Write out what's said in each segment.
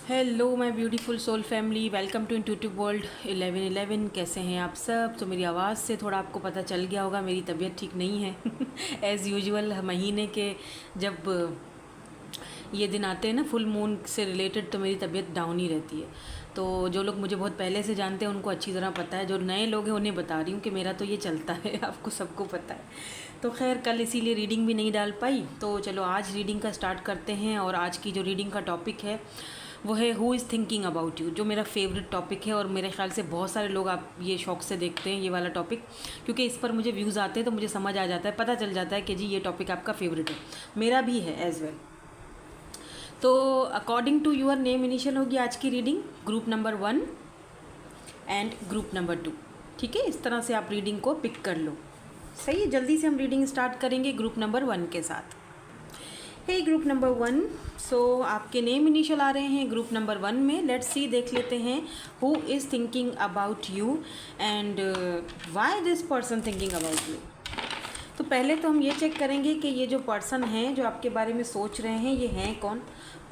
Hello my beautiful soul family, welcome to intuitive world 1111। कैसे हैं आप सब? तो मेरी आवाज़ से थोड़ा आपको पता चल गया होगा मेरी तबीयत ठीक नहीं है। एज़ यूजुअल महीने के जब ये दिन आते हैं ना फुल मून से रिलेटेड, तो मेरी तबीयत डाउन ही रहती है। तो जो लोग मुझे बहुत पहले से जानते हैं उनको अच्छी तरह पता है, जो नए लोग हैं उन्हें बता रही हूँ कि मेरा तो ये चलता है। आपको सबको पता है। तो खैर कल इसीलिए रीडिंग भी नहीं डाल पाई, तो चलो आज रीडिंग का स्टार्ट करते हैं। और आज की जो रीडिंग का टॉपिक है वो है who is thinking about you, जो मेरा फेवरेट टॉपिक है। और मेरे ख्याल से बहुत सारे लोग आप ये शौक़ से देखते हैं ये वाला टॉपिक, क्योंकि इस पर मुझे व्यूज़ आते हैं तो मुझे समझ आ जाता है, पता चल जाता है कि जी ये टॉपिक आपका फेवरेट है। मेरा भी है एज़ वेल। तो according to your name initial होगी आज की reading, group number 1 and group number 2। ठीक है, इस तरह से आप रीडिंग को पिक कर लो। सही है, जल्दी से हम रीडिंग स्टार्ट करेंगे ग्रुप नंबर 1 के साथ। हे ग्रुप नंबर 1, सो आपके नेम इनिशियल आ रहे हैं ग्रुप नंबर 1 में। लेट्स सी, देख लेते हैं who is thinking about you and why this person thinking about you. तो पहले तो हम ये चेक करेंगे कि ये जो पर्सन हैं जो आपके बारे में सोच रहे हैं ये हैं कौन,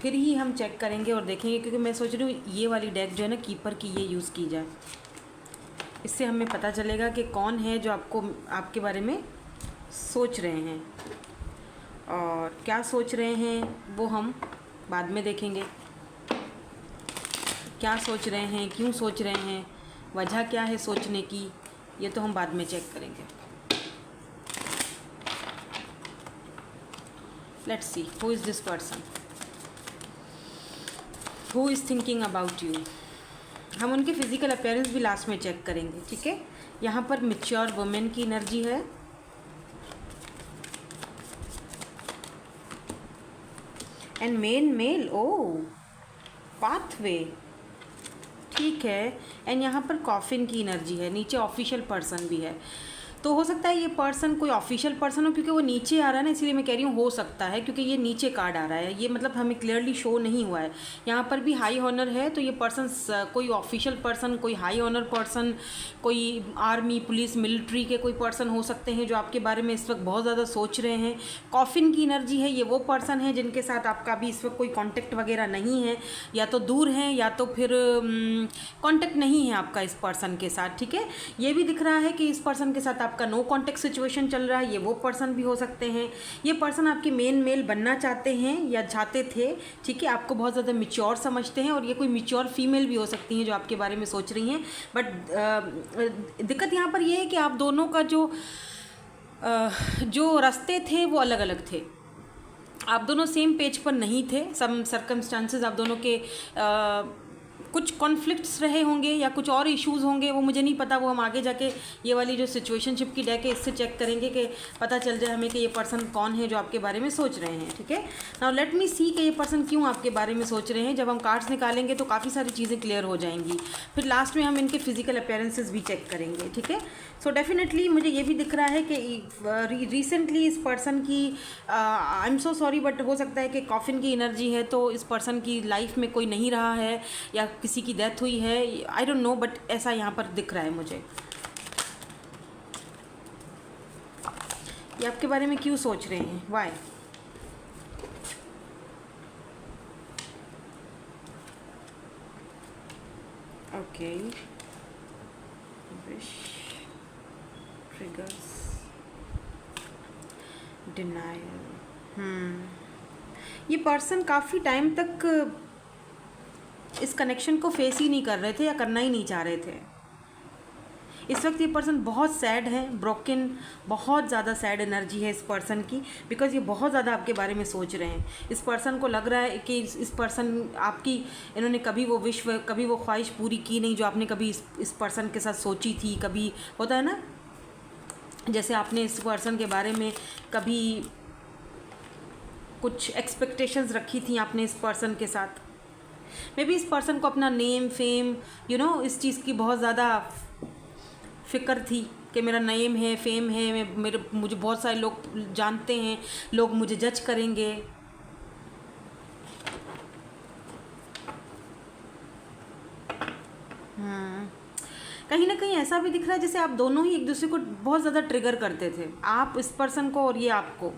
फिर ही हम चेक करेंगे और देखेंगे। क्योंकि मैं सोच रही हूँ ये वाली डेक जो है ना कीपर की, ये यूज़ की जाए, इससे हमें पता चलेगा कि कौन है जो आपके बारे में सोच रहे हैं। और क्या सोच रहे हैं वो हम बाद में देखेंगे। क्या सोच रहे हैं, क्यों सोच रहे हैं, वजह क्या है सोचने की, ये तो हम बाद में चेक करेंगे। Let's see who is this person, who is thinking about you. हम उनके फिजिकल अपीयरेंस भी लास्ट में चेक करेंगे। ठीक है, यहाँ पर मैच्योर वुमेन की एनर्जी है। एंड मेल ओ पाथवे, ठीक है। एंड यहाँ पर कॉफिन की एनर्जी है, नीचे ऑफिशियल पर्सन भी है। तो हो सकता है ये पर्सन कोई ऑफिशियल पर्सन हो, क्योंकि वो नीचे आ रहा है ना, इसलिए मैं कह रही हूँ हो सकता है, क्योंकि ये नीचे कार्ड आ रहा है, ये मतलब हमें क्लियरली शो नहीं हुआ है। यहाँ पर भी हाई ऑनर है, तो ये पर्सन कोई ऑफिशियल पर्सन, कोई हाई ऑनर पर्सन, कोई आर्मी पुलिस मिलिट्री के कोई पर्सन हो सकते हैं जो आपके बारे में इस वक्त बहुत ज़्यादा सोच रहे हैं। कॉफिन की एनर्जी है, ये वो पर्सन है जिनके साथ आपका भी इस वक्त कोई कॉन्टेक्ट वगैरह नहीं है, या तो दूर हैं या तो फिर कॉन्टेक्ट नहीं है आपका इस पर्सन के साथ। ठीक है, ये भी दिख रहा है कि इस पर्सन के साथ आपका नो कॉन्टेक्ट सिचुएशन चल रहा है, ये वो पर्सन भी हो सकते हैं। ये पर्सन आपके मेल बनना चाहते हैं या चाहते थे। ठीक है, आपको बहुत ज़्यादा मिच्योर समझते हैं, और ये कोई मिच्योर फीमेल भी हो सकती हैं जो आपके बारे में सोच रही हैं। बट दिक्कत यहाँ पर ये है कि आप दोनों का जो रास्ते थे वो अलग अलग थे। आप दोनों सेम पेज पर नहीं थे। सम सर्कमस्टांसेस आप दोनों के कुछ कॉन्फ्लिक्ट्स रहे होंगे या कुछ और इश्यूज़ होंगे, वो मुझे नहीं पता। वो हम आगे जाके ये वाली जो सिचुएशनशिप की डेक है इससे चेक करेंगे कि पता चल जाए हमें कि ये पर्सन कौन है जो आपके बारे में सोच रहे हैं। ठीक है, नाउ लेट मी सी कि ये पर्सन क्यों आपके बारे में सोच रहे हैं। जब हम कार्ड्स निकालेंगे तो काफ़ी सारी चीज़ें क्लियर हो जाएंगी। फिर लास्ट में हम इनके फिजिकल अपीयरेंसेस भी चेक करेंगे। ठीक है, सो डेफिनेटली मुझे ये भी दिख रहा है कि रिसेंटली इस पर्सन की, I am so sorry but हो सकता है कि कॉफिन की एनर्जी है, तो इस पर्सन की लाइफ में कोई नहीं रहा है या किसी की डेथ हुई है, आई डोंट नो, बट ऐसा यहाँ पर दिख रहा है मुझे। ये आपके बारे में क्यों सोच रहे हैं, why? Okay, wish, triggers, denial. ये पर्सन काफ़ी टाइम तक इस कनेक्शन को फेस ही नहीं कर रहे थे या करना ही नहीं चाह रहे थे। इस वक्त ये पर्सन बहुत सैड है, ब्रोकन, बहुत ज़्यादा सैड एनर्जी है इस पर्सन की, बिकॉज ये बहुत ज़्यादा आपके बारे में सोच रहे हैं। इस पर्सन को लग रहा है कि इस पर्सन आपकी, इन्होंने कभी वो विश्व, कभी वो ख्वाहिश पूरी की नहीं जो आपने कभी इस पर्सन के साथ सोची थी। कभी होता है ना, जैसे आपने इस पर्सन के बारे में कभी कुछ एक्सपेक्टेशंस रखी थी आपने इस पर्सन के साथ। मे बी इस पर्सन को अपना नेम, फेम, इस चीज़ की बहुत ज़्यादा फिक्र थी कि मेरा नेम है, फेम है, मुझे बहुत सारे लोग जानते हैं, लोग मुझे जज करेंगे। कहीं ना कहीं ऐसा भी दिख रहा है जैसे आप दोनों ही एक दूसरे को बहुत ज़्यादा ट्रिगर करते थे, आप इस पर्सन को और ये आपको।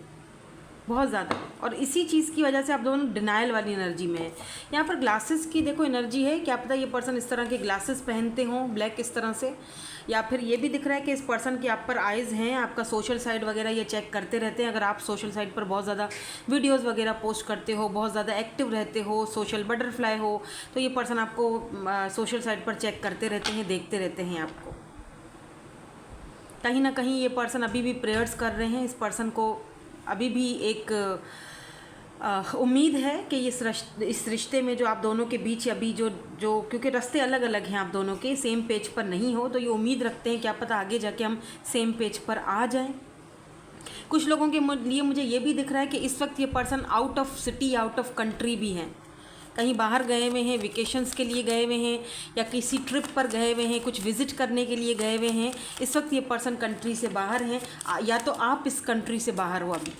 बहुत ज़्यादा। और इसी चीज़ की वजह से आप दोनों डिनायल वाली एनर्जी में है। यहाँ पर ग्लासेस की देखो एनर्जी है, क्या पता ये पर्सन इस तरह के ग्लासेस पहनते हों ब्लैक इस तरह से, या फिर ये भी दिख रहा है कि इस पर्सन की आप पर आइज़ हैं, आपका सोशल साइट वगैरह ये चेक करते रहते हैं। अगर आप सोशल साइट पर बहुत ज़्यादा वीडियोस वगैरह पोस्ट करते हो, बहुत ज़्यादा एक्टिव रहते हो, सोशल बटरफ्लाई हो, तो ये पर्सन आपको सोशल साइट पर चेक करते रहते हैं, देखते रहते हैं आपको। कहीं ना कहीं ये पर्सन अभी भी प्रेयर्स कर रहे हैं। इस पर्सन को अभी भी एक उम्मीद है कि इस रिश्ते में जो आप दोनों के बीच अभी जो क्योंकि रास्ते अलग अलग हैं, आप दोनों के सेम पेज पर नहीं हो, तो ये उम्मीद रखते हैं क्या पता आगे जाके हम सेम पेज पर आ जाएं। कुछ लोगों के लिए मुझे ये भी दिख रहा है कि इस वक्त ये person out of city, out of country भी हैं, कहीं बाहर गए हुए हैं, वेकेशंस के लिए गए हुए हैं, या किसी ट्रिप पर गए हुए हैं, कुछ विज़िट करने के लिए गए हुए हैं। इस वक्त ये पर्सन कंट्री से बाहर हैं, या तो आप इस कंट्री से बाहर हो अभी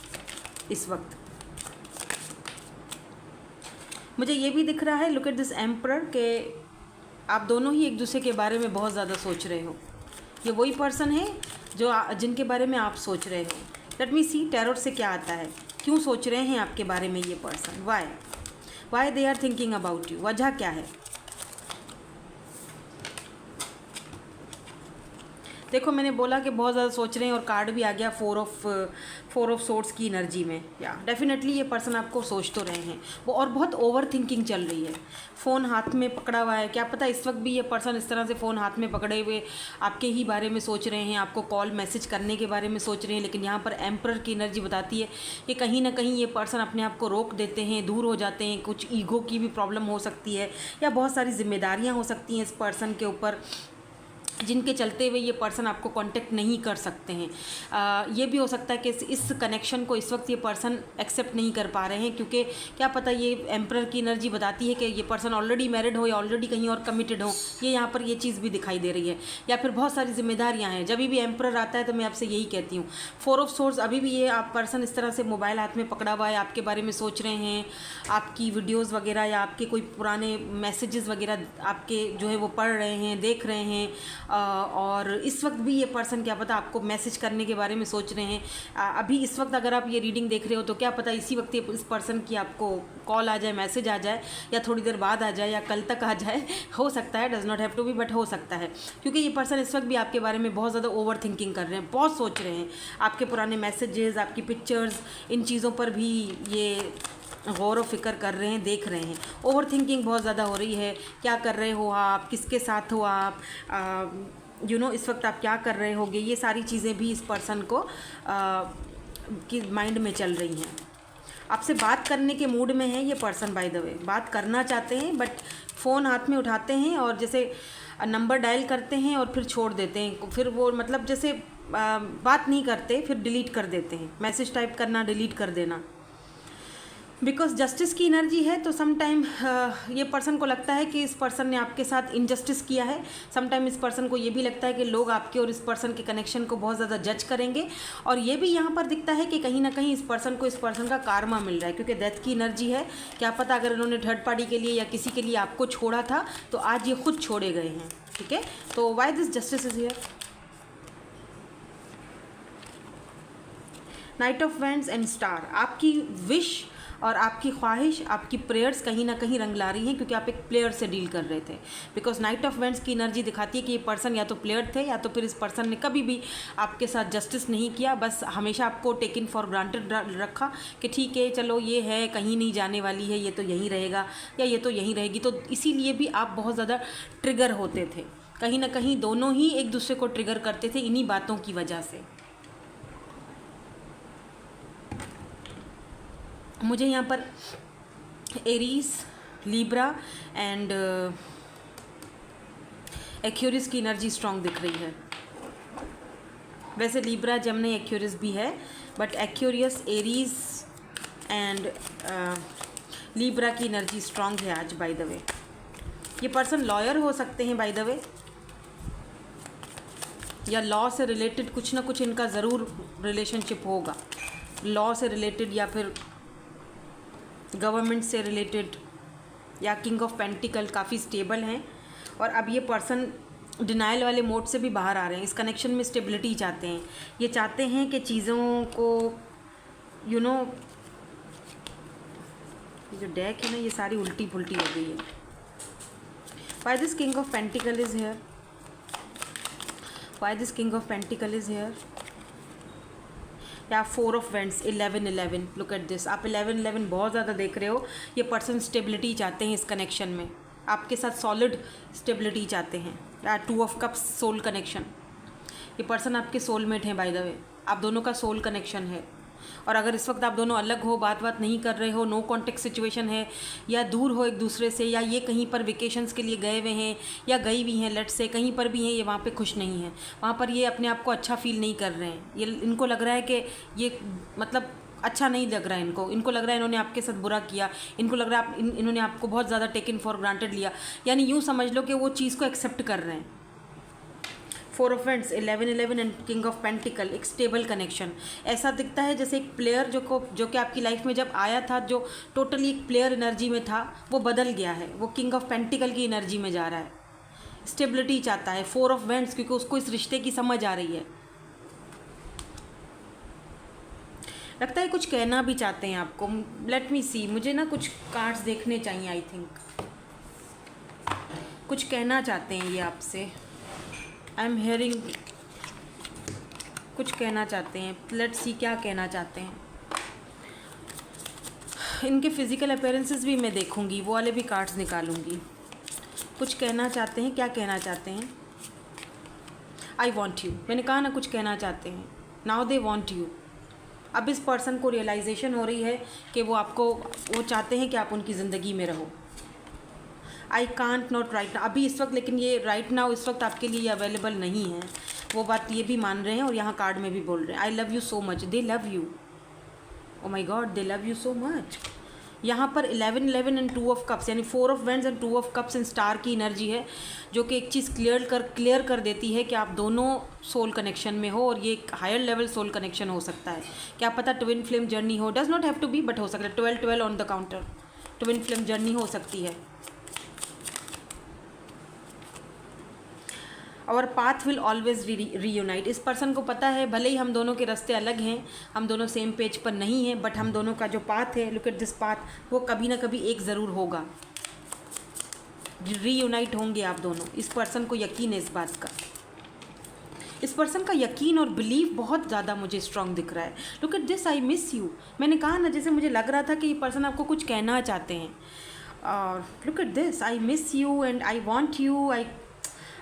इस वक्त। मुझे ये भी दिख रहा है, लुक एट दिस एम्परर, के आप दोनों ही एक दूसरे के बारे में बहुत ज़्यादा सोच रहे हो। ये वही पर्सन है जो जिनके बारे में आप सोच रहे हो। लेट मी सी टैरोट से क्या आता है, क्यों सोच रहे हैं आपके बारे में ये person, why they are thinking about you, वजह क्या है। देखो मैंने बोला कि बहुत ज़्यादा सोच रहे हैं, और कार्ड भी आ गया फोर ऑफ सोर्ड्स की एनर्जी में। या डेफिनेटली ये पर्सन आपको सोच तो रहे हैं वो, और बहुत ओवर थिंकिंग चल रही है। फ़ोन हाथ में पकड़ा हुआ है, क्या पता इस वक्त भी ये पर्सन इस तरह से फ़ोन हाथ में पकड़े हुए आपके ही बारे में सोच रहे हैं, आपको कॉल मैसेज करने के बारे में सोच रहे हैं। लेकिन यहाँ पर एम्परर की एनर्जी बताती है कि कहीं ना कहीं ये पर्सन अपने आप को रोक देते हैं, दूर हो जाते हैं। कुछ ईगो की भी प्रॉब्लम हो सकती है, या बहुत सारी जिम्मेदारियाँ हो सकती हैं इस पर्सन के ऊपर, जिनके चलते हुए ये पर्सन आपको कांटेक्ट नहीं कर सकते हैं। ये भी हो सकता है कि इस कनेक्शन को इस वक्त ये पर्सन एक्सेप्ट नहीं कर पा रहे हैं, क्योंकि क्या पता ये एम्परर की एनर्जी बताती है कि ये पर्सन ऑलरेडी मैरिड हो या ऑलरेडी कहीं और कमिटेड हो। ये यहाँ पर ये चीज़ भी दिखाई दे रही है, या फिर बहुत सारी जिम्मेदारियाँ हैं। जब भी एम्परर आता है तो मैं आपसे यही कहती हूँ, फोर ऑफ सोर्ड्स, अभी भी ये आप पर्सन इस तरह से मोबाइल हाथ में पकड़ा हुआ है, आपके बारे में सोच रहे हैं, आपकी वीडियोज़ वगैरह या आपके कोई पुराने मैसेजेस वगैरह आपके जो है वो पढ़ रहे हैं, देख रहे हैं। और इस वक्त भी ये पर्सन क्या पता आपको मैसेज करने के बारे में सोच रहे हैं। अभी इस वक्त अगर आप ये रीडिंग देख रहे हो तो क्या पता इसी वक्त इस पर्सन की आपको कॉल आ जाए, मैसेज आ जाए, या थोड़ी देर बाद आ जाए, या कल तक आ जाए, हो सकता है, does not have to be, but हो सकता है। क्योंकि ये पर्सन इस वक्त भी आपके बारे में बहुत ज़्यादा ओवर थिंकिंग कर रहे हैं, बहुत सोच रहे हैं। आपके पुराने मैसेजेस, आपकी पिक्चर्स, इन चीज़ों पर भी ये गौर व फिक्र कर रहे हैं, देख रहे हैं। ओवर थिंकिंग बहुत ज़्यादा हो रही है, क्या कर रहे हो आप, किसके साथ हो आप, इस वक्त आप क्या कर रहे होगे, ये सारी चीज़ें भी इस पर्सन को की माइंड में चल रही हैं। आपसे बात करने के मूड में है ये पर्सन, बाय द वे बात करना चाहते हैं, बट फ़ोन हाथ में उठाते हैं और जैसे नंबर डायल करते हैं और फिर छोड़ देते हैं। फिर वो मतलब जैसे बात नहीं करते, फिर डिलीट कर देते हैं। मैसेज टाइप करना, डिलीट कर देना। बिकॉज जस्टिस की एनर्जी है, तो समटाइम ये पर्सन को लगता है कि इस पर्सन ने आपके साथ इनजस्टिस किया है। समटाइम इस पर्सन को ये भी लगता है कि लोग आपके और इस पर्सन के कनेक्शन को बहुत ज़्यादा जज करेंगे। और ये भी यहाँ पर दिखता है कि कहीं ना कहीं इस पर्सन को इस पर्सन का कारमा मिल रहा है, क्योंकि डेथ की एनर्जी है। क्या पता अगर इन्होंने थर्ड पार्टी के लिए या किसी के लिए आपको छोड़ा था, तो आज ये खुद छोड़े गए हैं। ठीक है, तो why this justice is here. Night of wands and star, आपकी विश और आपकी ख्वाहिश, आपकी प्रेयर्स कहीं ना कहीं रंग ला रही हैं, क्योंकि आप एक प्लेयर से डील कर रहे थे। बिकॉज नाइट ऑफ वैंड्स की एनर्जी दिखाती है कि ये पर्सन या तो प्लेयर थे, या तो फिर इस पर्सन ने कभी भी आपके साथ जस्टिस नहीं किया। बस हमेशा आपको टेकन फॉर ग्रांटेड रखा कि ठीक है, चलो ये है, कहीं नहीं जाने वाली है, ये तो यहीं रहेगा या ये तो यहीं रहेगी। तो इसीलिए भी आप बहुत ज़्यादा ट्रिगर होते थे, कहीं ना कहीं दोनों ही एक दूसरे को ट्रिगर करते थे इन्हीं बातों की वजह से। मुझे यहाँ पर एरीज, लिब्रा एंड एक्यूरियस की एनर्जी स्ट्रॉन्ग दिख रही है। वैसे लिब्रा, जेमिनी, एक्यूरियस भी है, but Aquarius, Aries and Libra की एनर्जी स्ट्रॉन्ग है आज। बाय द वे ये पर्सन लॉयर हो सकते हैं, बाय द वे, या लॉ से रिलेटेड कुछ ना कुछ इनका ज़रूर रिलेशनशिप होगा। लॉ से रिलेटेड, या फिर गवर्नमेंट से रिलेटेड, या किंग ऑफ पेंटिकल काफ़ी स्टेबल हैं। और अब ये पर्सन डिनाइल वाले मोड से भी बाहर आ रहे हैं। इस कनेक्शन में स्टेबिलिटी चाहते हैं। ये चाहते हैं कि चीज़ों को ये जो डेक है ना, ये सारी उल्टी पुल्टी हो गई है। Why this king of pentacle is here, why this king of pentacle is here, या 4 of vents, 11 look at this. आप 11 बहुत ज़्यादा देख रहे हो। ये पर्सन स्टेबिलिटी चाहते हैं इस कनेक्शन में, आपके साथ सॉलिड स्टेबिलिटी चाहते हैं। या 2 ऑफ कप्स, सोल कनेक्शन। ये पर्सन आपके सोलमेट हैं बाय द वे, आप दोनों का सोल कनेक्शन है। और अगर इस वक्त आप दोनों अलग हो, बात नहीं कर रहे हो, नो कॉन्टेक्ट सिचुएशन है, या दूर हो एक दूसरे से, या ये कहीं पर वेकेशंस के लिए गए हुए हैं या गई हुई हैं, लेट से कहीं पर भी हैं, ये वहाँ पे खुश नहीं है, वहाँ पर ये अपने आप को अच्छा फील नहीं कर रहे हैं। ये इनको लग रहा है कि ये मतलब अच्छा नहीं लग रहा है इनको लग रहा है इन्होंने आपके साथ बुरा किया, इनको लग रहा है इन्होंने आपको बहुत ज़्यादा टेकन फॉर ग्रांटेड लिया। यानी यूँ समझ लो कि वो चीज़ को एक्सेप्ट कर रहे हैं। 4 of vents, 11 and king of pentacle, एक स्टेबल कनेक्शन। ऐसा दिखता है जैसे एक प्लेयर जो कि आपकी लाइफ में जब आया था, जो टोटली एक प्लेयर एनर्जी में था, वो बदल गया है, वो किंग ऑफ पेंटिकल की एनर्जी में जा रहा है। स्टेबिलिटी चाहता है। 4 ऑफ वेंट्स, क्योंकि उसको इस रिश्ते की समझ आ रही है। लगता है कुछ कहना भी चाहते हैं आपको। लेट मी सी, मुझे ना कुछ कार्ड्स देखने चाहिए। आई थिंक कुछ कहना चाहते हैं ये आपसे। आई एम हेयरिंग कुछ कहना चाहते हैं। लेट्स सी क्या कहना चाहते हैं। इनके फिज़िकल अपीयरेंसेस भी मैं देखूंगी, वो वाले भी कार्ड्स निकालूंगी। कुछ कहना चाहते हैं, क्या कहना चाहते हैं। आई वॉन्ट यू, मैंने कहा ना कुछ कहना चाहते हैं। Now they want you. अब इस पर्सन को रियलाइजेशन हो रही है कि वो चाहते हैं कि आप उनकी ज़िंदगी में रहो। I can't not right now, अभी इस वक्त, लेकिन ये राइट नाउ इस वक्त आपके लिए अवेलेबल नहीं है। वो बात ये भी मान रहे हैं और यहाँ कार्ड में भी बोल रहे हैं। I love you so much, they love you, oh my god, they love you so much. यहाँ पर 11 एंड 2 ऑफ कप्स, यानी 4 of wands and 2 of cups and star की एनर्जी है, जो कि एक चीज़ क्लियर कर देती है कि आप दोनों सोल कनेक्शन में हो। और ये एक हायर लेवल सोल कनेक्शन हो सकता है, क्या पता ट्विन फ्लेम जर्नी हो। Does not have to be, but हो सकता है। 12 on the counter, twin flame journey हो सकती है। और पाथ विल ऑलवेज रीयूनाइट। इस पर्सन को पता है, भले ही हम दोनों के रास्ते अलग हैं, हम दोनों सेम पेज पर नहीं हैं, बट हम दोनों का जो पाथ है, लुक एट दिस पाथ, वो कभी ना कभी एक ज़रूर होगा। रीयूनाइट होंगे आप दोनों। इस पर्सन को यकीन है इस बात का। इस पर्सन का यकीन और बिलीव बहुत ज़्यादा मुझे स्ट्रांग दिख रहा है। Look at this, I miss you. मैंने कहा ना, जैसे मुझे लग रहा था कि ये पर्सन आपको कुछ कहना चाहते हैं। और look at this, I miss you and I want you,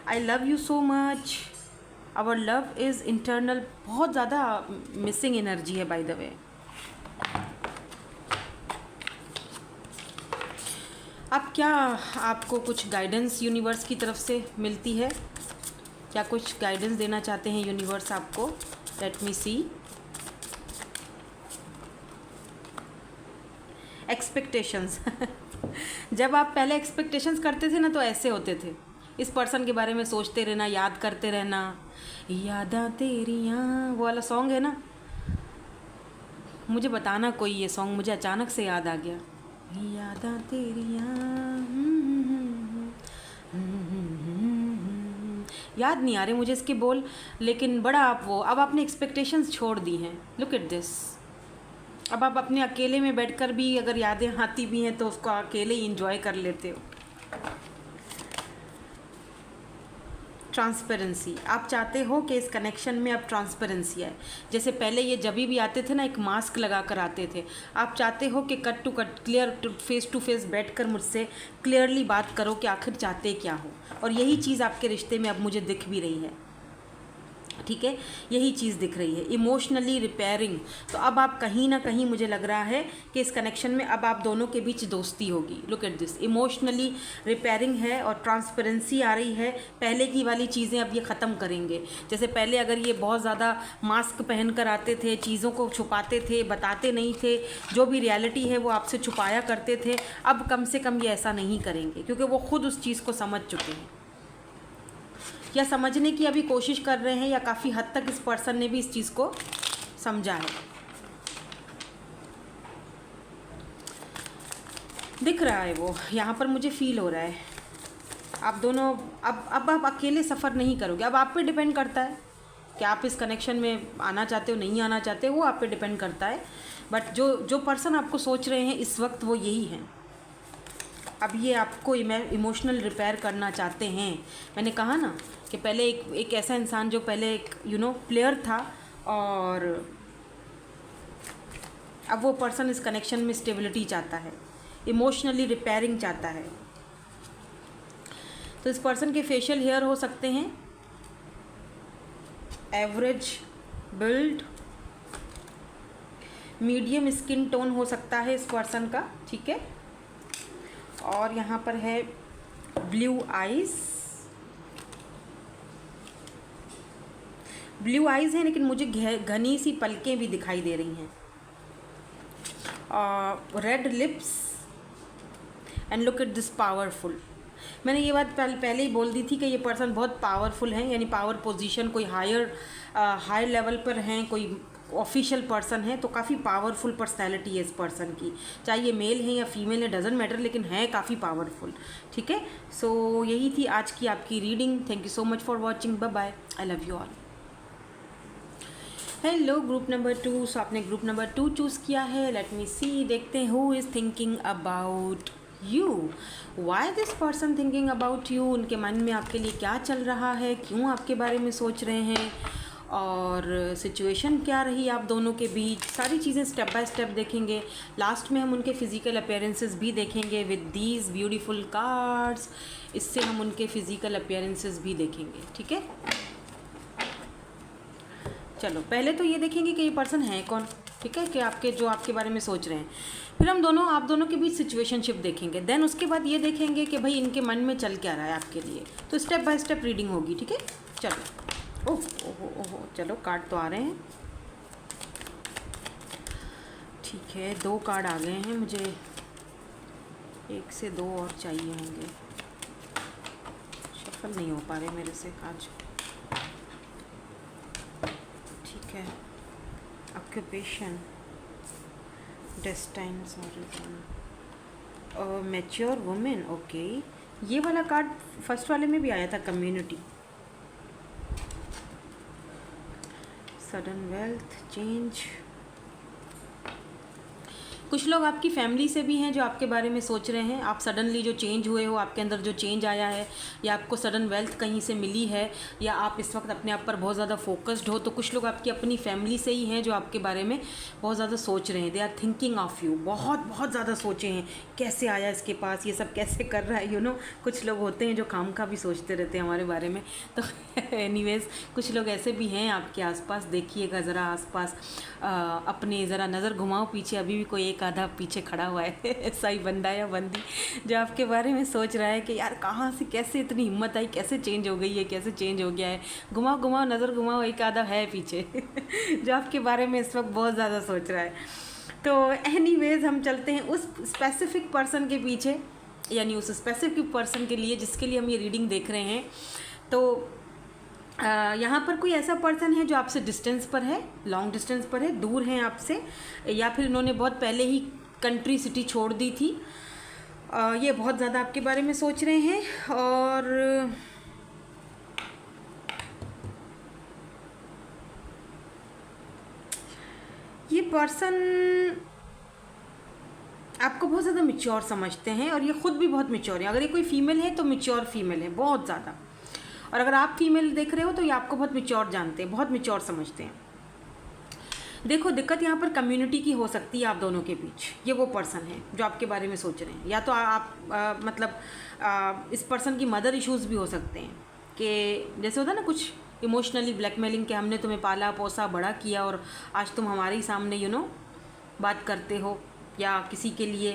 I love you so much. Our love is internal. बहुत ज़्यादा मिसिंग एनर्जी है बाय द वे। अब क्या आपको कुछ गाइडेंस यूनिवर्स की तरफ से मिलती है? क्या कुछ गाइडेंस देना चाहते हैं यूनिवर्स आपको? लेट मी सी। एक्सपेक्टेशंस जब आप पहले एक्सपेक्टेशंस करते थे ना, तो ऐसे होते थे। इस पर्सन के बारे में सोचते रहना, याद करते रहना। यादां तेरियां, वो वाला सॉन्ग है ना, मुझे बताना कोई ये सॉन्ग, मुझे अचानक से याद आ गया। यादां तेरियां, याद नहीं आ रहे मुझे इसके बोल, लेकिन बड़ा अब आपने एक्सपेक्टेशंस छोड़ दी हैं। Look at this. अब आप अपने अकेले में बैठकर भी अगर यादें आती भी हैं, तो उसको अकेले ही इंजॉय कर लेते हो। ट्रांसपेरेंसी, आप चाहते हो कि इस कनेक्शन में अब ट्रांसपेरेंसी आए। जैसे पहले ये जब भी आते थे ना, एक मास्क लगा कर आते थे। आप चाहते हो कि cut clear face to face बैठकर मुझसे क्लियरली बात करो कि आखिर चाहते क्या हो। और यही चीज़ आपके रिश्ते में अब मुझे दिख भी रही है। ठीक है, यही चीज़ दिख रही है। इमोशनली रिपेयरिंग, तो अब आप कहीं ना कहीं, मुझे लग रहा है कि इस कनेक्शन में अब आप दोनों के बीच दोस्ती होगी। Look at this, emotionally repairing है और ट्रांसपेरेंसी आ रही है। पहले की वाली चीज़ें अब ये ख़त्म करेंगे। जैसे पहले अगर ये बहुत ज़्यादा मास्क पहन कर आते थे, चीज़ों को छुपाते थे, बताते नहीं थे, जो भी रियलिटी है वो आपसे छुपाया करते थे, अब कम से कम ये ऐसा नहीं करेंगे, क्योंकि वो खुद उस चीज़ को समझ चुके हैं, या समझने की अभी कोशिश कर रहे हैं, या काफ़ी हद तक इस पर्सन ने भी इस चीज़ को समझा है। दिख रहा है वो, यहाँ पर मुझे फील हो रहा है। आप दोनों अब आप अकेले सफ़र नहीं करोगे। अब आप पे डिपेंड करता है कि आप इस कनेक्शन में आना चाहते हो, नहीं आना चाहते, वो आप पे डिपेंड करता है। बट जो पर्सन आपको सोच रहे हैं इस वक्त वो यही हैं। अब ये आपको इमोशनल रिपेयर करना चाहते हैं। मैंने कहा ना कि पहले एक ऐसा इंसान जो पहले एक प्लेयर था, और अब वो पर्सन इस कनेक्शन में स्टेबिलिटी चाहता है, इमोशनली रिपेयरिंग चाहता है। तो इस पर्सन के फेशियल हेयर हो सकते हैं average build, medium skin tone हो सकता है इस पर्सन का, ठीक है। और यहाँ पर है ब्लू आइज़, ब्लू आइज़ हैं लेकिन मुझे घनी सी पलकें भी दिखाई दे रही हैं, red lips and look at this powerful. मैंने ये बात पहले ही बोल दी थी कि ये पर्सन बहुत पावरफुल हैं, यानी पावर पोजीशन, कोई हाई लेवल पर हैं, कोई ऑफिशियल पर्सन है, तो काफ़ी पावरफुल पर्सनैलिटी है इस पर्सन की, चाहे ये मेल है या फीमेल है डजेंट मैटर, लेकिन है काफ़ी पावरफुल, ठीक है। सो यही थी आज की आपकी reading. Thank you so much for watching, bye bye, I love you all. Hello group number 2, सो आपने ग्रुप नंबर 2 चूज़ किया है। लेट मी सी, देखते हैं who is thinking about you, why this person thinking about you. उनके मन में आपके लिए क्या चल रहा है, क्यों आपके बारे में सोच रहे हैं, और सिचुएशन क्या रही आप दोनों के बीच, सारी चीज़ें स्टेप बाय स्टेप देखेंगे। लास्ट में हम उनके फिज़िकल अपीयरेंसेस भी देखेंगे विद दीज ब्यूटीफुल कार्ड्स, इससे हम उनके फिज़िकल अपीयरेंसेस भी देखेंगे, ठीक है। चलो पहले तो ये देखेंगे कि ये पर्सन है कौन, ठीक है, कि आपके बारे में सोच रहे हैं। फिर हम आप दोनों के बीच सिचुएशनशिप देखेंगे, देन उसके बाद ये देखेंगे कि भाई इनके मन में चल क्या रहा है आपके लिए। तो स्टेप बाय स्टेप रीडिंग होगी, ठीक है। चलो ओह ओह, चलो कार्ड तो आ रहे हैं, ठीक है। 2 कार्ड आ गए हैं, मुझे 1 से 2 और चाहिए होंगे, शफल नहीं हो पा रहे मेरे से आज, ठीक है। Occupation, destines, mature women, okay. ये वाला कार्ड फर्स्ट वाले में भी आया था, कम्युनिटी, सडन वेल्थ चेंज। कुछ लोग आपकी फैमिली से भी हैं जो आपके बारे में सोच रहे हैं, आप सडनली जो चेंज हुए हो, आपके अंदर जो चेंज आया है, या आपको सडन वेल्थ कहीं से मिली है, या आप इस वक्त अपने आप पर बहुत ज़्यादा फोकस्ड हो, तो कुछ लोग आपकी अपनी फैमिली से ही हैं जो आपके बारे में बहुत ज़्यादा सोच रहे हैं। They are thinking of you, बहुत ज़्यादा सोचे हैं, कैसे आया इसके पास, ये सब कैसे कर रहा है, कुछ लोग होते हैं जो काम का भी सोचते रहते हैं हमारे बारे में। तो एनीवेज कुछ लोग ऐसे भी हैं आपके आसपास, देखिएगा ज़रा आसपास, अपने ज़रा नज़र घुमाओ पीछे, अभी भी कोई एक आधा पीछे खड़ा हुआ है ऐसा ही बंदा या बंदी जो आपके बारे में सोच रहा है कि यार कहाँ से कैसे इतनी हिम्मत आई, कैसे चेंज हो गई है, कैसे चेंज हो गया है। घुमाओ नज़र घुमाओ, एक आधा है पीछे जो आपके बारे में इस वक्त बहुत ज़्यादा सोच रहा है। तो एनीवेज हम चलते हैं उस स्पेसिफिक पर्सन के पीछे, यानी उस स्पेसिफिक पर्सन के लिए जिसके लिए हम ये रीडिंग देख रहे हैं। तो यहाँ पर कोई ऐसा पर्सन है जो आपसे डिस्टेंस पर है, लॉन्ग डिस्टेंस पर है, दूर हैं आपसे, या फिर इन्होंने बहुत पहले ही कंट्री सिटी छोड़ दी थी। ये बहुत ज़्यादा आपके बारे में सोच रहे हैं, और ये पर्सन आपको बहुत ज़्यादा मैच्योर समझते हैं, और ये ख़ुद भी बहुत मैच्योर है। अगर ये कोई फीमेल है तो मैच्योर फीमेल है बहुत ज़्यादा, और अगर आप फीमेल देख रहे हो तो ये आपको बहुत मैच्योर जानते हैं, बहुत मैच्योर समझते हैं। देखो दिक्कत यहाँ पर कम्युनिटी की हो सकती है आप दोनों के बीच। ये वो पर्सन है जो आपके बारे में सोच रहे हैं, या तो आप इस पर्सन की मदर इश्यूज़ भी हो सकते हैं, कि जैसे होता है ना कुछ इमोशनली ब्लैकमेलिंग, के हमने तुम्हें पाला पोसा बड़ा किया और आज तुम हमारे ही सामने बात करते हो, या किसी के लिए।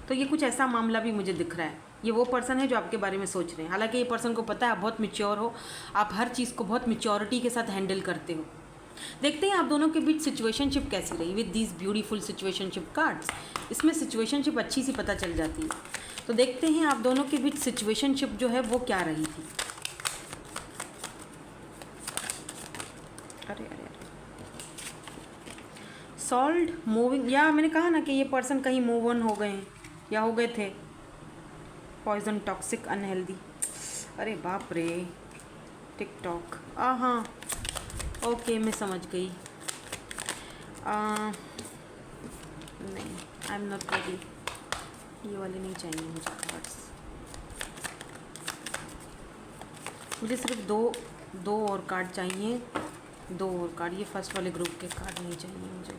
तो ये कुछ ऐसा मामला भी मुझे दिख रहा है। ये वो पर्सन है जो आपके बारे में सोच रहे हैं। हालांकि ये पर्सन को पता है आप बहुत मैच्योर हो, आप हर चीज़ को बहुत मैच्योरिटी के साथ हैंडल करते हो। देखते हैं आप दोनों के बीच सिचुएशनशिप कैसी रही with these beautiful situationship cards. इसमें सिचुएशनशिप अच्छी सी पता चल जाती है। तो देखते हैं आप दोनों के बीच सिचुएशनशिप जो है वो क्या रही थी। अरे सॉल्व मूविंग, या मैंने कहा ना कि ये पर्सन कहीं मूव ऑन हो गए हैं या हो गए थे। पॉइजन, टॉक्सिक, अनहेल्दी, अरे बाप रे, टिकटॉक, हाँ ओके मैं समझ गई। नहीं, आई एम नॉट रेडी, ये वाले नहीं चाहिए मुझे कार्ड्स। मुझे सिर्फ दो और कार्ड चाहिए, 2 और कार्ड। ये फर्स्ट वाले ग्रुप के कार्ड नहीं चाहिए मुझे।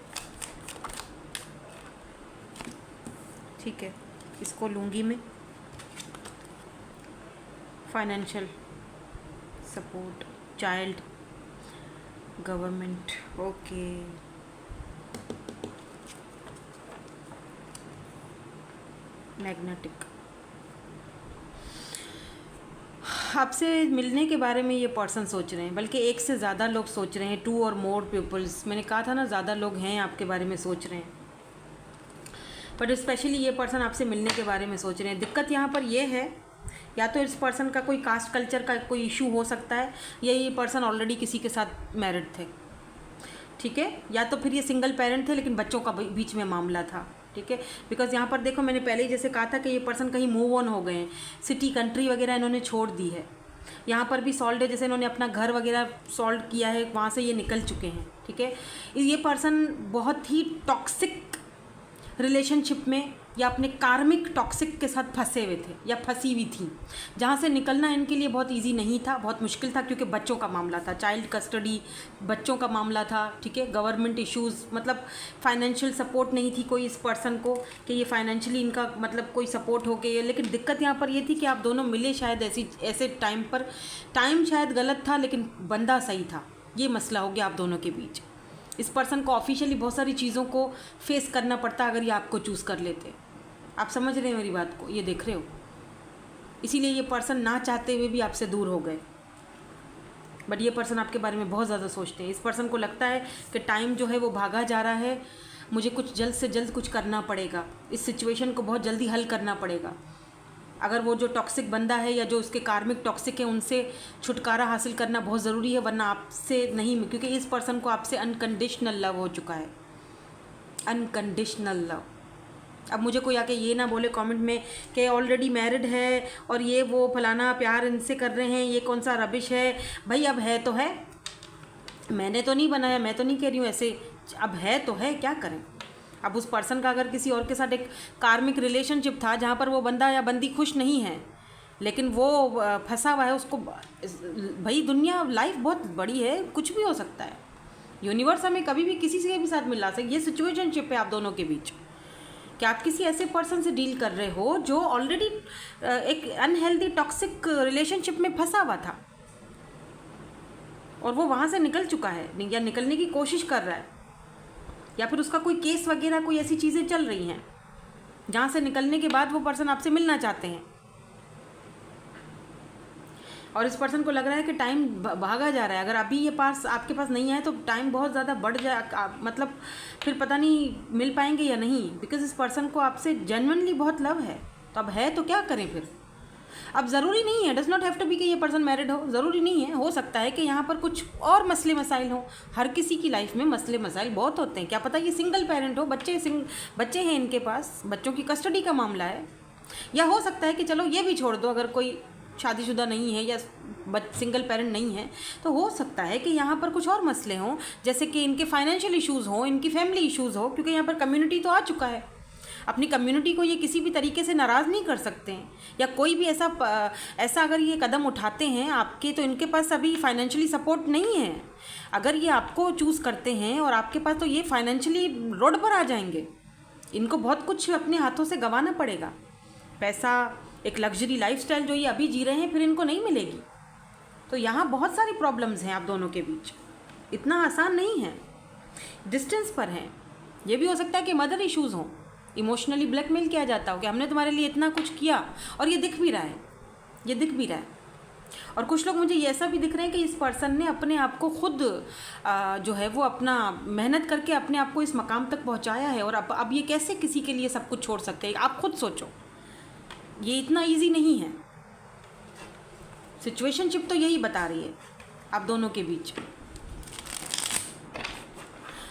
ठीक है, इसको लूँगी मैं। Financial support, child, government, okay. Magnetic. आपसे मिलने के बारे में ये पर्सन सोच रहे हैं, बल्कि एक से ज़्यादा लोग सोच रहे हैं, 2 और मोर पीपल्स। मैंने कहा था ना, ज़्यादा लोग हैं आपके बारे में सोच रहे हैं, बट स्पेशली ये पर्सन आपसे मिलने के बारे में सोच रहे हैं। दिक्कत यहाँ पर ये है, या तो इस पर्सन का कोई कास्ट कल्चर का कोई इशू हो सकता है, या ये पर्सन ऑलरेडी किसी के साथ मैरिड थे, ठीक है, या तो फिर ये सिंगल पेरेंट थे लेकिन बच्चों का बीच में मामला था, ठीक है। बिकॉज यहाँ पर देखो, मैंने पहले ही जैसे कहा था कि ये पर्सन कहीं मूव ऑन हो गए हैं, सिटी कंट्री वगैरह इन्होंने छोड़ दी है। यहाँ पर भी सॉल्व है, जैसे इन्होंने अपना घर वगैरह सॉल्व किया है, वहाँ से ये निकल चुके हैं, ठीक है। ये पर्सन बहुत ही टॉक्सिक रिलेशनशिप में या अपने कार्मिक टॉक्सिक के साथ फंसे हुए थे या फंसी हुई थी, जहाँ से निकलना इनके लिए बहुत इजी नहीं था, बहुत मुश्किल था, क्योंकि बच्चों का मामला था, चाइल्ड कस्टडी, बच्चों का मामला था, ठीक है। गवर्नमेंट इश्यूज़, मतलब फाइनेंशियल सपोर्ट नहीं थी कोई इस पर्सन को कि ये फाइनेंशियली इनका मतलब कोई सपोर्ट हो गई। लेकिन दिक्कत यहाँ पर ये थी कि आप दोनों मिले शायद ऐसे टाइम पर, टाइम शायद गलत था लेकिन बंदा सही था, ये मसला हो गया आप दोनों के बीच। इस पर्सन को ऑफिशियली बहुत सारी चीज़ों को फेस करना पड़ता अगर ये आपको चूज़ कर लेते। आप समझ रहे हैं मेरी बात को, ये देख रहे हो, इसीलिए ये पर्सन ना चाहते हुए भी आपसे दूर हो गए। बट ये पर्सन आपके बारे में बहुत ज़्यादा सोचते हैं। इस पर्सन को लगता है कि टाइम जो है वो भागा जा रहा है, मुझे कुछ जल्द से जल्द कुछ करना पड़ेगा, इस सिचुएशन को बहुत जल्दी हल करना पड़ेगा। अगर वो जो टॉक्सिक बंदा है या जो उसके कार्मिक टॉक्सिक है उनसे छुटकारा हासिल करना बहुत ज़रूरी है, वरना आपसे नहीं, क्योंकि इस पर्सन को आपसे अनकंडीशनल लव हो चुका है, अनकंडीशनल लव। अब मुझे कोई आके ये ना बोले कमेंट में कि ऑलरेडी मैरिड है और ये वो फलाना प्यार इनसे कर रहे हैं, ये कौन सा रबिश है। भाई अब है तो है, मैंने तो नहीं बनाया, मैं तो नहीं कह रही हूँ ऐसे, अब है तो है, क्या करें। अब उस पर्सन का अगर किसी और के साथ एक कार्मिक रिलेशनशिप था जहाँ पर वो बंदा या बंदी खुश नहीं है, लेकिन वो फंसा हुआ है, उसको भाई दुनिया लाइफ बहुत बड़ी है, कुछ भी हो सकता है। यूनिवर्स हमें कभी भी किसी से भी साथ मिला सकता है। ये सिचुएशनशिप है आप दोनों के बीच कि आप किसी ऐसे पर्सन से डील कर रहे हो जो ऑलरेडी एक अनहेल्दी टॉक्सिक रिलेशनशिप में फंसा हुआ था और वो वहाँ से निकल चुका है या निकलने की कोशिश कर रहा है, या फिर उसका कोई केस वगैरह कोई ऐसी चीज़ें चल रही हैं जहाँ से निकलने के बाद वो पर्सन आपसे मिलना चाहते हैं। और इस पर्सन को लग रहा है कि टाइम भागा जा रहा है। अगर अभी ये पास आपके पास नहीं आए तो टाइम बहुत ज़्यादा बढ़ जाए, मतलब फिर पता नहीं मिल पाएंगे या नहीं, बिकॉज इस पर्सन को आपसे जेन्युइनली बहुत लव है। तो अब है तो क्या करें फिर। अब ज़रूरी नहीं है, does not have to be कि ये पर्सन मैरिड हो, ज़रूरी नहीं है। हो सकता है कि यहाँ पर कुछ और मसले मसाइल हो। हर किसी की लाइफ में मसले मसाइल बहुत होते हैं, क्या पता ये सिंगल पेरेंट हो, बच्चे हैं इनके पास, बच्चों की कस्टडी का मामला है। या हो सकता है कि चलो ये भी छोड़ दो, अगर कोई शादीशुदा नहीं है या सिंगल पेरेंट नहीं है तो हो सकता है कि यहाँ पर कुछ और मसले हों, जैसे कि इनके फाइनेंशियल इश्यूज़ हों, इनकी फैमिली इश्यूज़ हो, क्योंकि यहाँ पर कम्युनिटी तो आ चुका है। अपनी कम्युनिटी को ये किसी भी तरीके से नाराज़ नहीं कर सकते हैं, या कोई भी ऐसा अगर ये कदम उठाते हैं आपके, तो इनके पास अभी फाइनेंशियली सपोर्ट नहीं है। अगर ये आपको चूज़ करते हैं और आपके पास, तो ये फाइनेंशियली रोड पर आ जाएंगे। इनको बहुत कुछ अपने हाथों से गंवाना पड़ेगा, पैसा, एक लग्जरी लाइफस्टाइल जो ये अभी जी रहे हैं फिर इनको नहीं मिलेगी। तो यहाँ बहुत सारी प्रॉब्लम्स हैं आप दोनों के बीच, इतना आसान नहीं है, डिस्टेंस पर हैं। ये भी हो सकता है कि मदर इश्यूज़ हों, इमोशनली ब्लैकमेल किया जाता हो कि हमने तुम्हारे लिए इतना कुछ किया, और ये दिख भी रहा है, ये दिख भी रहा है। और कुछ लोग मुझे ये ऐसा भी दिख रहे हैं कि इस पर्सन ने अपने आप को खुद जो है वो अपना मेहनत करके अपने आप को इस मकाम तक पहुँचाया है, और अब ये कैसे किसी के लिए सब कुछ छोड़ सकते हैं, आप खुद सोचो। ये इतना इजी नहीं है। सिचुएशनशिप तो यही बता रही है आप दोनों के बीच।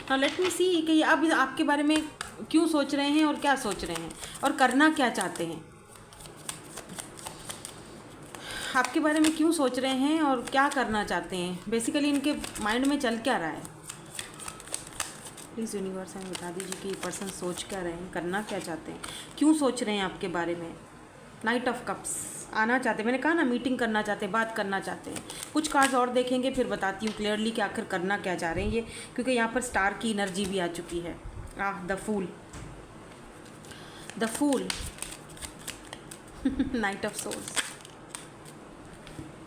नाउ लेट मी सी कि ये अब आपके बारे में क्यों सोच रहे हैं और क्या सोच रहे हैं और करना क्या चाहते हैं। आपके बारे में क्यों सोच रहे हैं और क्या करना चाहते हैं, बेसिकली इनके माइंड में चल क्या रहा है। प्लीज़ यूनिवर्स हमें बता दीजिए कि ये पर्सन सोच क्या रहे हैं, करना क्या चाहते हैं, क्यों सोच रहे हैं आपके बारे में। नाइट ऑफ कप्स आना चाहते हैं, मैंने कहा ना मीटिंग करना चाहते हैं, बात करना चाहते हैं। कुछ कार्ड्स और देखेंगे फिर बताती हूँ क्लियरली कि आखिर करना क्या चाह रहे हैं ये, क्योंकि यहाँ पर स्टार की एनर्जी भी आ चुकी है। The fool, the fool knight of swords.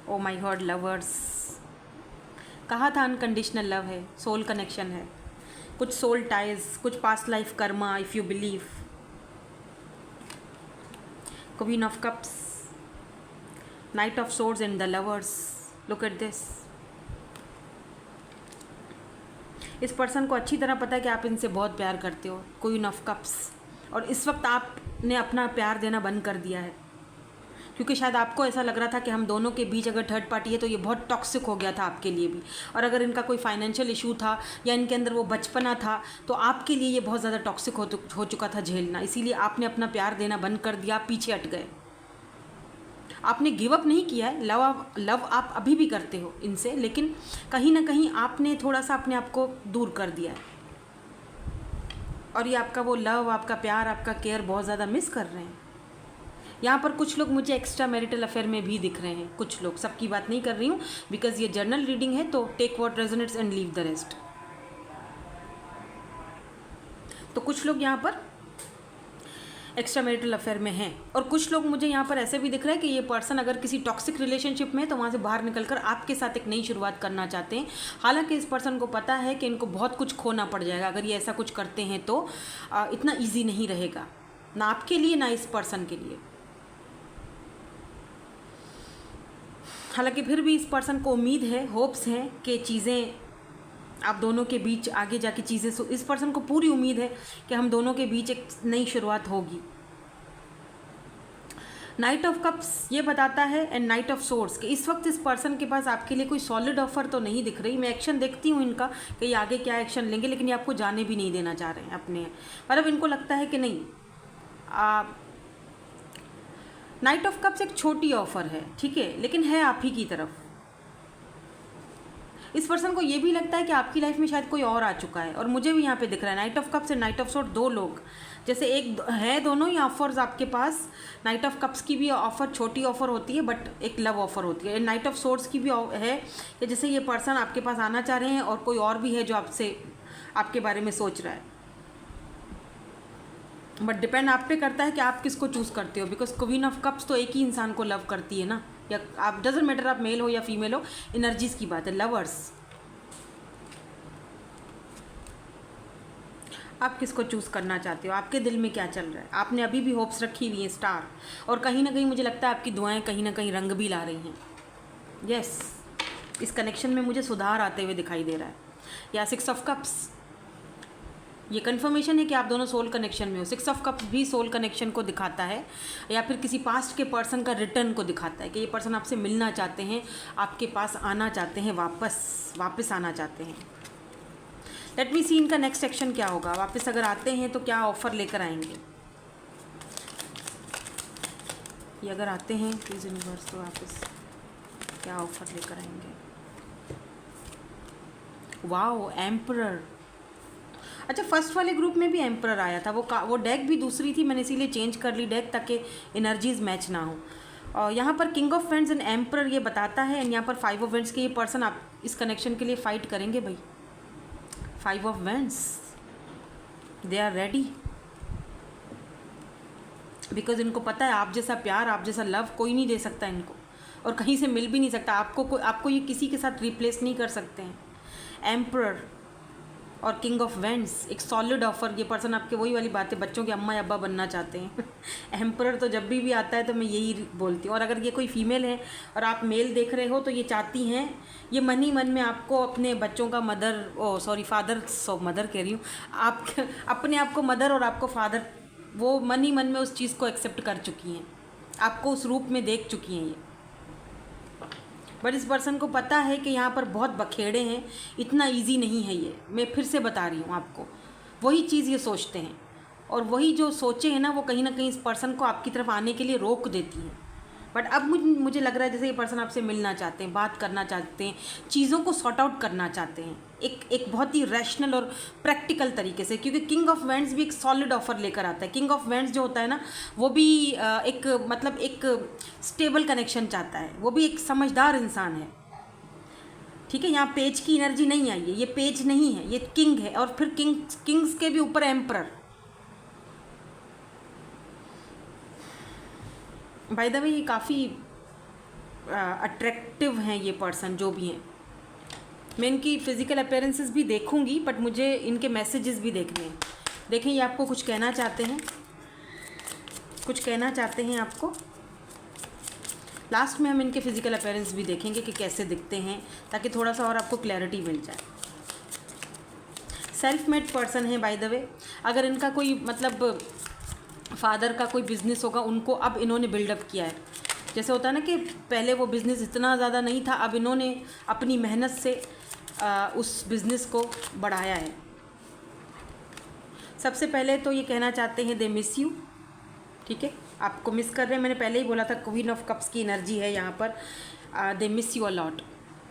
Oh my god, lovers. कहा था अनकंडीशनल लव है, सोल कनेक्शन है, कुछ सोल टाइज, कुछ past life karma if you believe. Queen of cups, knight of swords and the lovers. Look at this. इस person को अच्छी तरह पता है कि आप इनसे बहुत प्यार करते हो, क्वीन ऑफ कप्स। और इस वक्त आपने अपना प्यार देना बंद कर दिया है, क्योंकि शायद आपको ऐसा लग रहा था कि हम दोनों के बीच अगर थर्ड पार्टी है तो ये बहुत टॉक्सिक हो गया था आपके लिए भी। और अगर इनका कोई फाइनेंशियल इशू था या इनके अंदर वो बचपना था तो आपके लिए ये बहुत ज़्यादा टॉक्सिक हो चुका था झेलना, इसीलिए आपने अपना प्यार देना बंद कर दिया, पीछे हट गए। आपने गिव अप नहीं किया है, लव आप अभी भी करते हो इनसे, लेकिन कहीं ना कहीं आपने थोड़ा सा अपने आप को दूर कर दिया है। और ये आपका वो लव, आपका प्यार, आपका केयर बहुत ज़्यादा मिस कर रहे हैं। यहाँ पर कुछ लोग मुझे एक्स्ट्रा मैरिटल अफेयर में भी दिख रहे हैं, कुछ लोग, सबकी बात नहीं कर रही हूँ बिकॉज ये जर्नल रीडिंग है, तो take what resonates and leave the rest. तो कुछ लोग यहाँ पर एक्स्ट्रा मैरिटल अफेयर में हैं, और कुछ लोग मुझे यहाँ पर ऐसे भी दिख रहा है कि ये पर्सन अगर किसी टॉक्सिक रिलेशनशिप में है तो वहाँ से बाहर निकलकर आपके साथ एक नई शुरुआत करना चाहते हैं। हालांकि इस पर्सन को पता है कि इनको बहुत कुछ खोना पड़ जाएगा अगर ये ऐसा कुछ करते हैं, तो इतना ईजी नहीं रहेगा, ना आपके लिए ना इस पर्सन के लिए। हालांकि फिर भी इस पर्सन को उम्मीद है, होप्स हैं कि चीज़ें आप दोनों के बीच आगे जाके चीज़ें, इस पर्सन को पूरी उम्मीद है कि हम दोनों के बीच एक नई शुरुआत होगी। नाइट ऑफ कप्स ये बताता है एंड नाइट ऑफ सोर्ड्स कि इस वक्त इस पर्सन के पास आपके लिए कोई सॉलिड ऑफर तो नहीं दिख रही। मैं एक्शन देखती हूँ इनका कि ये आगे क्या एक्शन लेंगे, लेकिन ये आपको जाने भी नहीं देना चाह रहे हैं अपने, मतलब इनको लगता है कि नहीं। नाइट ऑफ कप्स एक छोटी ऑफर है, ठीक है, लेकिन है आप ही की तरफ। इस पर्सन को ये भी लगता है कि आपकी लाइफ में शायद कोई और आ चुका है, और मुझे भी यहाँ पे दिख रहा है night of cups and night of sword, दो लोग जैसे एक है, दोनों ही ऑफर्स आपके पास। नाइट ऑफ कप्स की भी ऑफर छोटी ऑफर होती है, बट एक लव ऑफर होती है। नाइट ऑफ सोर्ड्स की भी है कि जैसे ये पर्सन आपके पास आना चाह रहे हैं और कोई और भी है जो आपसे आपके बारे में सोच रहा है, बट डिपेंड आप पे करता है कि आप किसको चूज़ करते हो। बिकॉज क्वीन ऑफ कप्स तो एक ही इंसान को लव करती है ना, या आप डजेंट मैटर आप मेल हो या फीमेल हो, एनर्जीज की बात है। लवर्स, आप किसको चूज़ करना चाहते हो, आपके दिल में क्या चल रहा है। आपने अभी भी होप्स रखी हुई है, स्टार, और कहीं ना कहीं मुझे लगता है आपकी दुआएं कहीं ना कहीं रंग भी ला रही हैं। यस, इस कनेक्शन में मुझे सुधार आते हुए दिखाई दे रहा है। या 6 ऑफ कप्स, ये कन्फर्मेशन है कि आप दोनों सोल कनेक्शन में हो। 6 ऑफ कप्स भी सोल कनेक्शन को दिखाता है, या फिर किसी पास्ट के पर्सन का रिटर्न को दिखाता है कि ये पर्सन आपसे मिलना चाहते हैं, आपके पास आना चाहते हैं, वापस आना चाहते हैं। लेट मी सी इनका नेक्स्ट सेक्शन क्या होगा। वापस अगर आते हैं तो क्या ऑफर लेकर आएंगे, ये अगर आते हैं प्लीज़ यूनिवर्स तो वापस क्या ऑफर लेकर आएंगे। Wow, emperor. अच्छा, फर्स्ट वाले ग्रुप में भी एम्परर आया था, वो डेक भी दूसरी थी, मैंने इसीलिए चेंज कर ली डेक ताकि एनर्जीज मैच ना हो। और यहाँ पर king of wands and emperor ये बताता है, एंड यहाँ पर 5 ऑफ वेंड्स के ये पर्सन आप इस कनेक्शन के लिए फाइट करेंगे भाई। 5 of wands, they are ready, because इनको पता है आप जैसा प्यार, आप जैसा लव कोई नहीं दे सकता इनको, और कहीं से मिल भी नहीं सकता आपको ये किसी के साथ रिप्लेस नहीं कर सकते हैं। एम्परर और किंग ऑफ वेंड्स, एक सॉलिड ऑफर। ये पर्सन आपके वही वाली बात है, बच्चों के अम्मा या अब्बा बनना चाहते हैं। एम्परर तो जब भी आता है तो मैं यही बोलती हूँ। और अगर ये कोई फीमेल है और आप मेल देख रहे हो तो ये चाहती हैं, ये मन ही मन में आपको अपने बच्चों का मदर कह रही हूँ, आप अपने आप को मदर और आपको फादर, वो मन ही मन में उस चीज़ को एक्सेप्ट कर चुकी हैं, आपको उस रूप में देख चुकी हैं ये। बट इस पर्सन को पता है कि यहाँ पर बहुत बखेड़े हैं, इतना इजी नहीं है ये। मैं फिर से बता रही हूँ आपको, वही चीज़ ये सोचते हैं, और वही जो सोचे हैं ना वो कहीं ना कहीं इस पर्सन को आपकी तरफ आने के लिए रोक देती हैं। बट अब मुझे लग रहा है जैसे ये पर्सन आपसे मिलना चाहते हैं, बात करना चाहते हैं, चीज़ों को सॉर्ट आउट करना चाहते हैं एक बहुत ही रैशनल और प्रैक्टिकल तरीके से, क्योंकि किंग ऑफ वेंड्स भी एक सॉलिड ऑफर लेकर आता है। किंग ऑफ वेंड्स जो होता है ना, वो भी एक मतलब एक स्टेबल कनेक्शन चाहता है, वो भी एक समझदार इंसान है। ठीक है, यहाँ पेज की एनर्जी नहीं आई है, ये पेज नहीं है, ये किंग है, और फिर किंग्स के भी ऊपर एम्परर। बाय द वे ये काफ़ी अट्रैक्टिव हैं ये पर्सन जो भी हैं। मैं इनकी फ़िज़िकल अपीयरेंसेस भी देखूंगी, बट मुझे इनके मैसेजेस भी देखने हैं। देखें ये आपको कुछ कहना चाहते हैं, कुछ कहना चाहते हैं आपको। लास्ट में हम इनके फ़िज़िकल अपीयरेंस भी देखेंगे कि कैसे दिखते हैं, ताकि थोड़ा सा और आपको क्लैरिटी मिल जाए। सेल्फ मेड पर्सन है बाय द वे। अगर इनका कोई मतलब फादर का कोई बिज़नेस होगा, उनको अब इन्होंने बिल्डअप किया है। जैसे होता है ना कि पहले वो बिज़नेस इतना ज़्यादा नहीं था, अब इन्होंने अपनी मेहनत से उस बिज़नेस को बढ़ाया है। सबसे पहले तो ये कहना चाहते हैं दे मिस यू। ठीक है, आपको मिस कर रहे हैं। मैंने पहले ही बोला था क्वीन ऑफ कप्स की एनर्जी है यहाँ पर। They miss you a lot.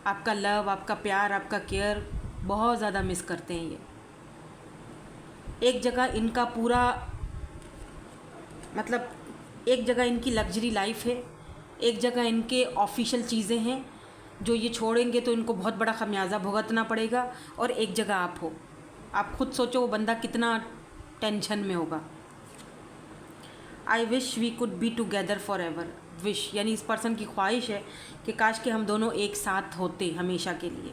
आपका लव, आपका प्यार, आपका केयर बहुत ज़्यादा मिस करते हैं ये। एक जगह इनका पूरा मतलब एक जगह इनकी लग्जरी लाइफ है, एक जगह इनके ऑफिशियल चीज़ें हैं जो ये छोड़ेंगे तो इनको बहुत बड़ा खमियाजा भुगतना पड़ेगा, और एक जगह आप हो। आप खुद सोचो वो बंदा कितना टेंशन में होगा। I wish we could be together for ever. Wish यानी इस पर्सन की ख्वाहिश है कि काश के हम दोनों एक साथ होते हमेशा के लिए।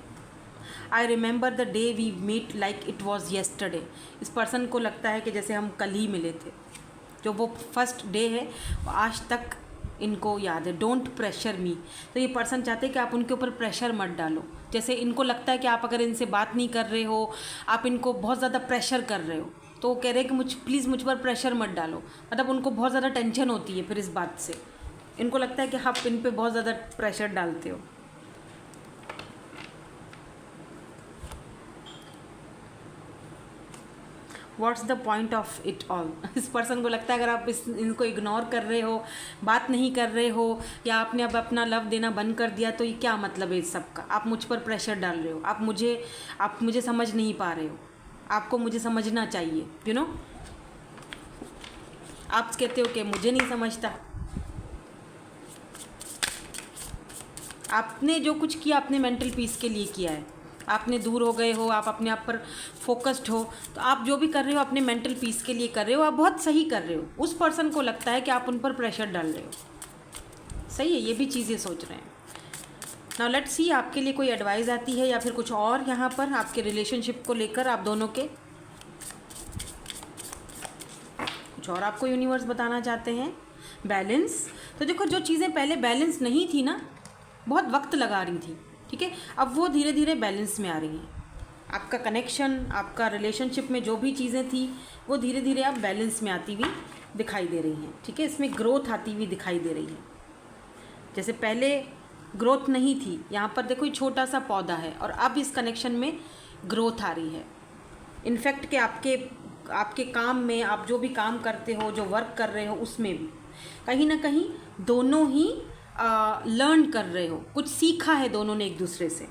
I remember the day we meet like it was yesterday. इस पर्सन को लगता है कि जैसे हम कल ही मिले थे। जो वो फर्स्ट डे है वो आज तक इनको याद है। डोंट प्रेशर मी। तो ये पर्सन चाहते हैं कि आप उनके ऊपर प्रेशर मत डालो। जैसे इनको लगता है कि आप अगर इनसे बात नहीं कर रहे हो, आप इनको बहुत ज़्यादा प्रेशर कर रहे हो, तो वो कह रहे हैं कि प्लीज़ मुझ पर प्रेशर मत डालो। मतलब उनको बहुत ज़्यादा टेंशन होती है फिर इस बात से। इनको लगता है कि आप इन पे बहुत ज़्यादा प्रेशर डालते हो। What's the point of it all. इस पर्सन को लगता है अगर आप इनको इग्नोर कर रहे हो, बात नहीं कर रहे हो, या आपने अब अपना लव देना बंद कर दिया, तो ये क्या मतलब है इस सब का। आप मुझ पर प्रेशर डाल रहे हो, आप मुझे समझ नहीं पा रहे हो, आपको मुझे समझना चाहिए। यू नो, आप कहते हो कि मुझे नहीं समझता। आपने जो कुछ किया अपने मेंटल पीस के लिए किया है। आपने दूर हो गए हो, आप अपने आप पर फोकस्ड हो, तो आप जो भी कर रहे हो अपने मेंटल पीस के लिए कर रहे हो। आप बहुत सही कर रहे हो। उस पर्सन को लगता है कि आप उन पर प्रेशर डाल रहे हो। सही है, ये भी चीज़ें सोच रहे हैं। नाउ लेट्स सी आपके लिए कोई एडवाइस आती है या फिर कुछ और यहाँ पर आपके रिलेशनशिप को लेकर, आप दोनों के कुछ और आपको यूनिवर्स बताना चाहते हैं। बैलेंस। तो देखो, जो चीज़ें पहले बैलेंस नहीं थी ना, बहुत वक्त लगा रही थी, ठीक है, अब वो धीरे धीरे बैलेंस में आ रही हैं। आपका कनेक्शन, आपका रिलेशनशिप में जो भी चीज़ें थी वो धीरे धीरे अब बैलेंस में आती हुई दिखाई दे रही हैं। ठीक है, इसमें ग्रोथ आती हुई दिखाई दे रही है। जैसे पहले ग्रोथ नहीं थी, यहाँ पर देखो ये छोटा सा पौधा है, और अब इस कनेक्शन में ग्रोथ आ रही है। इनफैक्ट कि आपके काम में, आप जो भी काम करते हो, जो वर्क कर रहे हो, उसमें भी कहीं ना कहीं दोनों ही लर्न कर रहे हो। कुछ सीखा है दोनों ने एक दूसरे से।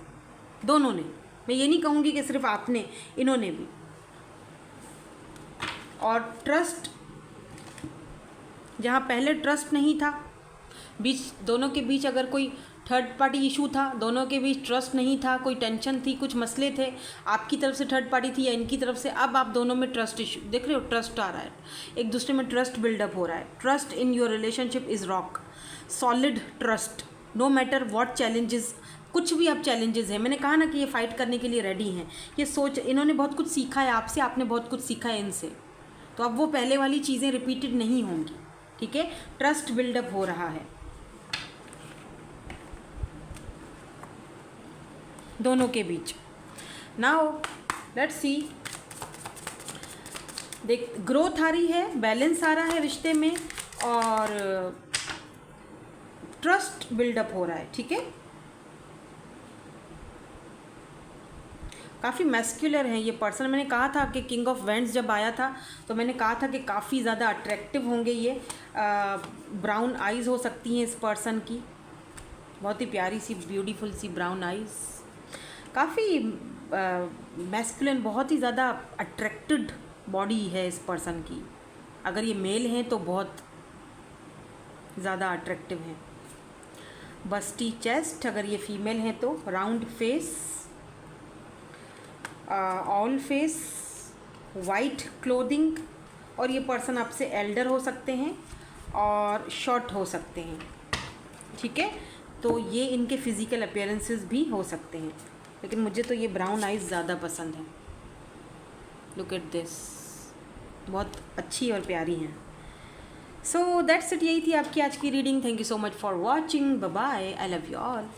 दोनों ने, मैं ये नहीं कहूँगी कि सिर्फ आपने, इन्होंने भी। और ट्रस्ट, जहाँ पहले ट्रस्ट नहीं था, दोनों के बीच अगर कोई थर्ड पार्टी इशू था, दोनों के बीच ट्रस्ट नहीं था, कोई टेंशन थी, कुछ मसले थे, आपकी तरफ से थर्ड पार्टी थी या इनकी तरफ से, अब आप दोनों में ट्रस्ट इशू देख रहे हो। ट्रस्ट आ रहा है, एक दूसरे में ट्रस्ट बिल्डअप हो रहा है। Trust in your relationship is rock. Solid trust, no matter what challenges, कुछ भी अब चैलेंजेस हैं। मैंने कहा ना कि ये फाइट करने के लिए रेडी हैं। ये सोच, इन्होंने बहुत कुछ सीखा है आपसे, आपने बहुत कुछ सीखा है इनसे, तो अब वो पहले वाली चीज़ें रिपीटेड नहीं होंगी। ठीक है, ट्रस्ट बिल्डअप हो रहा है दोनों के बीच। नाउ लेट्स सी, देख, ग्रोथ आ रही है, बैलेंस आ रहा है रिश्ते में, और ट्रस्ट बिल्डअप हो रहा है। ठीक है, काफ़ी मैस्कुलर हैं ये पर्सन। मैंने कहा था कि किंग ऑफ वेंट्स जब आया था तो मैंने कहा था कि काफ़ी ज़्यादा अट्रैक्टिव होंगे ये। ब्राउन आइज़ हो सकती हैं इस पर्सन की, बहुत ही प्यारी सी ब्यूटीफुल सी ब्राउन आइज़, काफ़ी मैस्कुलिन, बहुत ही ज़्यादा अट्रैक्टेड बॉडी है इस पर्सन की। अगर ये मेल हैं तो बहुत ज़्यादा अट्रैक्टिव हैं। बस्टी चेस्ट, अगर ये फीमेल हैं तो round face, all face, white clothing, और ये पर्सन आपसे एल्डर हो सकते हैं और शॉर्ट हो सकते हैं, ठीक है। तो ये इनके फिज़िकल अपीयरेंसेस भी हो सकते हैं, लेकिन मुझे तो ये ब्राउन आइज़ ज़्यादा पसंद है। लुक एट दिस, बहुत अच्छी और प्यारी हैं। सो दैट्स इट, यही थी आपकी आज की reading. Thank you so much for watching, bye bye, I love you all.